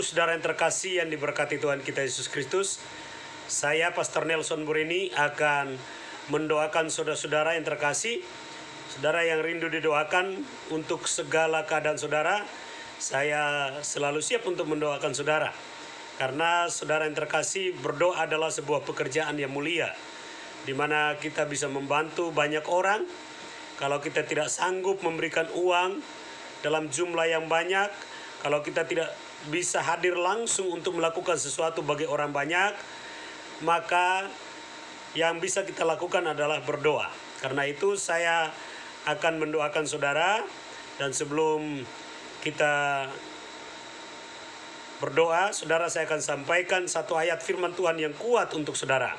Ibu saudara yang terkasih yang diberkati Tuhan kita Yesus Kristus, saya Pastor Nelson Burini akan mendoakan saudara-saudara yang terkasih, saudara yang rindu didoakan untuk segala keadaan saudara. Saya selalu siap untuk mendoakan saudara, karena saudara yang terkasih, berdoa adalah sebuah pekerjaan yang mulia, di mana kita bisa membantu banyak orang. Kalau kita tidak sanggup memberikan uang dalam jumlah yang banyak, kalau kita tidak bisa hadir langsung untuk melakukan sesuatu bagi orang banyak, maka yang bisa kita lakukan adalah berdoa. Karena itu saya akan mendoakan saudara, dan sebelum kita berdoa, saudara, saya akan sampaikan satu ayat firman Tuhan yang kuat untuk saudara.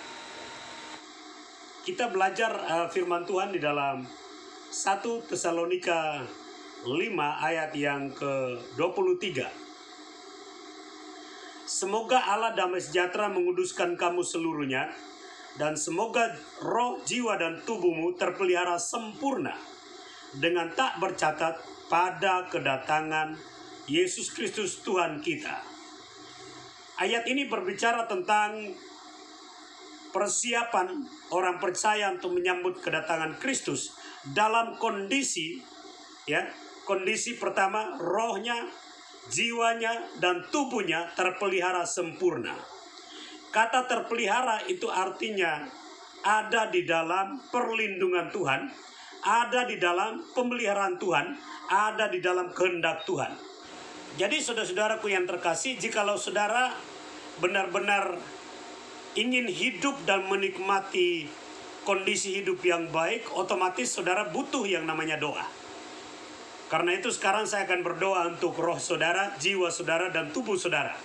Kita belajar firman Tuhan di dalam 1 Tesalonika 5 ayat yang ke-23. Semoga Allah damai sejahtera menguduskan kamu seluruhnya, dan semoga roh, jiwa, dan tubuhmu terpelihara sempurna dengan tak bercacat pada kedatangan Yesus Kristus Tuhan kita. Ayat ini berbicara tentang persiapan orang percaya untuk menyambut kedatangan Kristus dalam kondisi, kondisi pertama, rohnya, jiwanya, dan tubuhnya terpelihara sempurna. Kata terpelihara itu artinya ada di dalam perlindungan Tuhan, ada di dalam pemeliharaan Tuhan, ada di dalam kehendak Tuhan. Jadi saudara-saudaraku yang terkasih, jikalau saudara benar-benar ingin hidup dan menikmati kondisi hidup yang baik, otomatis saudara butuh yang namanya doa. Karena itu sekarang saya akan berdoa untuk roh saudara, jiwa saudara, dan tubuh saudara,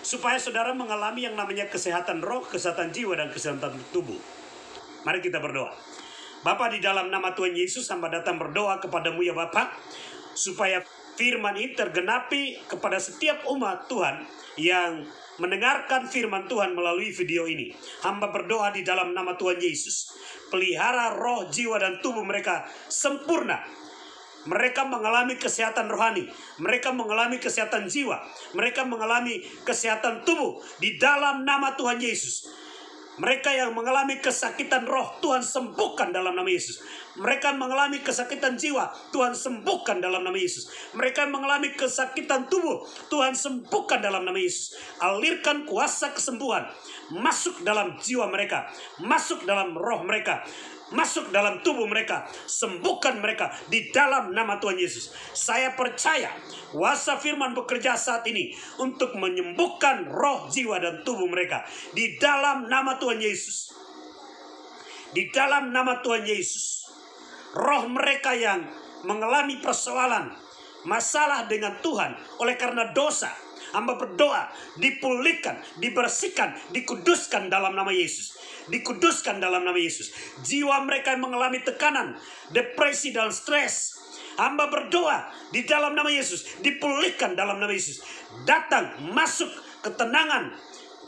supaya saudara mengalami yang namanya kesehatan roh, kesehatan jiwa, dan kesehatan tubuh. Mari kita berdoa. Bapa, di dalam nama Tuhan Yesus, hamba datang berdoa kepadamu ya Bapa, supaya firman ini tergenapi kepada setiap umat Tuhan yang mendengarkan firman Tuhan melalui video ini. Hamba berdoa di dalam nama Tuhan Yesus, pelihara roh, jiwa, dan tubuh mereka sempurna. Mereka mengalami kesehatan rohani, mereka mengalami kesehatan jiwa, mereka mengalami kesehatan tubuh di dalam nama Tuhan Yesus. Mereka yang mengalami kesakitan roh, Tuhan sembuhkan dalam nama Yesus. Mereka mengalami kesakitan jiwa, Tuhan sembuhkan dalam nama Yesus. Mereka mengalami kesakitan tubuh, Tuhan sembuhkan dalam nama Yesus. Alirkan kuasa kesembuhan masuk dalam jiwa mereka, masuk dalam roh mereka, masuk dalam tubuh mereka, sembuhkan mereka di dalam nama Tuhan Yesus. Saya percaya kuasa firman bekerja saat ini untuk menyembuhkan roh, jiwa, dan tubuh mereka di dalam nama Tuhan Yesus. Di dalam nama Tuhan Yesus, roh mereka yang mengalami persoalan, masalah dengan Tuhan oleh karena dosa, hamba berdoa dipulihkan, dibersihkan, dikuduskan dalam nama Yesus. Dikuduskan dalam nama Yesus. Jiwa mereka yang mengalami tekanan, depresi, dan stres, hamba berdoa di dalam nama Yesus, dipulihkan dalam nama Yesus. Datang, masuk ketenangan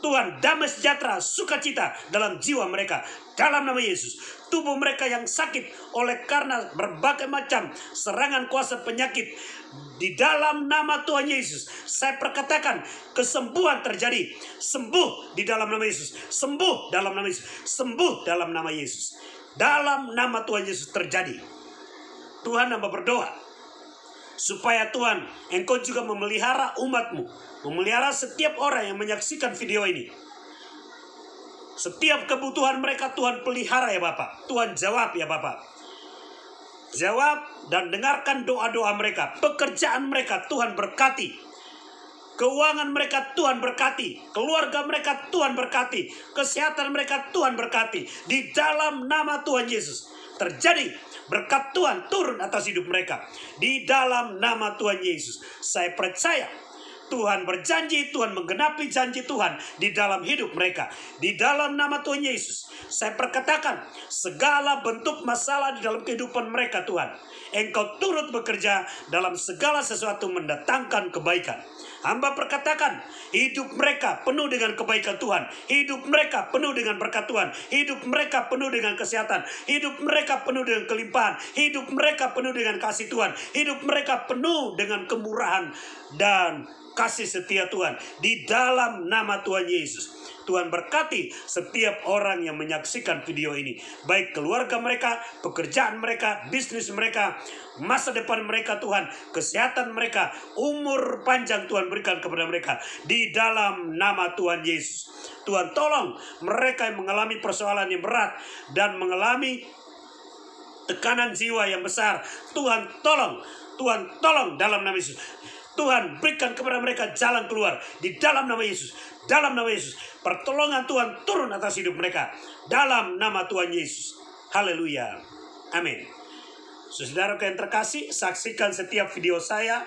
Tuhan, damai sejahtera, sukacita dalam jiwa mereka dalam nama Yesus. Tubuh mereka yang sakit oleh karena berbagai macam serangan kuasa penyakit, di dalam nama Tuhan Yesus, saya perkatakan kesembuhan terjadi. Sembuh di dalam nama Yesus. Sembuh dalam nama Yesus. Sembuh dalam nama Yesus. Dalam nama Tuhan Yesus terjadi. Tuhan, hamba berdoa supaya Tuhan, Engkau juga memelihara umatmu, memelihara setiap orang yang menyaksikan video ini. Setiap kebutuhan mereka Tuhan pelihara ya Bapak. Tuhan jawab ya Bapak. Jawab dan dengarkan doa-doa mereka. Pekerjaan mereka Tuhan berkati. Keuangan mereka Tuhan berkati. Keluarga mereka Tuhan berkati. Kesehatan mereka Tuhan berkati. Di dalam nama Tuhan Yesus terjadi berkat Tuhan turun atas hidup mereka. Di dalam nama Tuhan Yesus, saya percaya Tuhan berjanji, Tuhan menggenapi janji Tuhan di dalam hidup mereka. Di dalam nama Tuhan Yesus, saya perkatakan segala bentuk masalah di dalam kehidupan mereka Tuhan, Engkau turut bekerja dalam segala sesuatu mendatangkan kebaikan. Hamba perkatakan hidup mereka penuh dengan kebaikan Tuhan, hidup mereka penuh dengan berkat Tuhan, hidup mereka penuh dengan kesehatan, hidup mereka penuh dengan kelimpahan, hidup mereka penuh dengan kasih Tuhan, hidup mereka penuh dengan kemurahan dan kasih setia Tuhan di dalam nama Tuhan Yesus. Tuhan berkati setiap orang yang menyaksikan video ini, baik keluarga mereka, pekerjaan mereka, bisnis mereka, masa depan mereka Tuhan, kesehatan mereka, umur panjang Tuhan berikan kepada mereka di dalam nama Tuhan Yesus. Tuhan tolong mereka yang mengalami persoalan yang berat dan mengalami tekanan jiwa yang besar. Tuhan tolong dalam nama Yesus. Tuhan berikan kepada mereka jalan keluar di dalam nama Yesus. Dalam nama Yesus, pertolongan Tuhan turun atas hidup mereka dalam nama Tuhan Yesus. Haleluya. Amin. Saudara yang terkasih, saksikan setiap video saya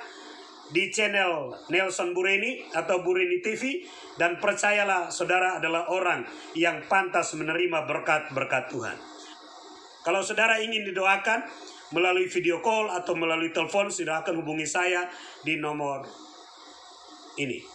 di channel Nelson Bureni atau Bureni TV, dan percayalah saudara adalah orang yang pantas menerima berkat-berkat Tuhan. Kalau saudara ingin didoakan melalui video call atau melalui telepon, silakan hubungi saya di nomor ini.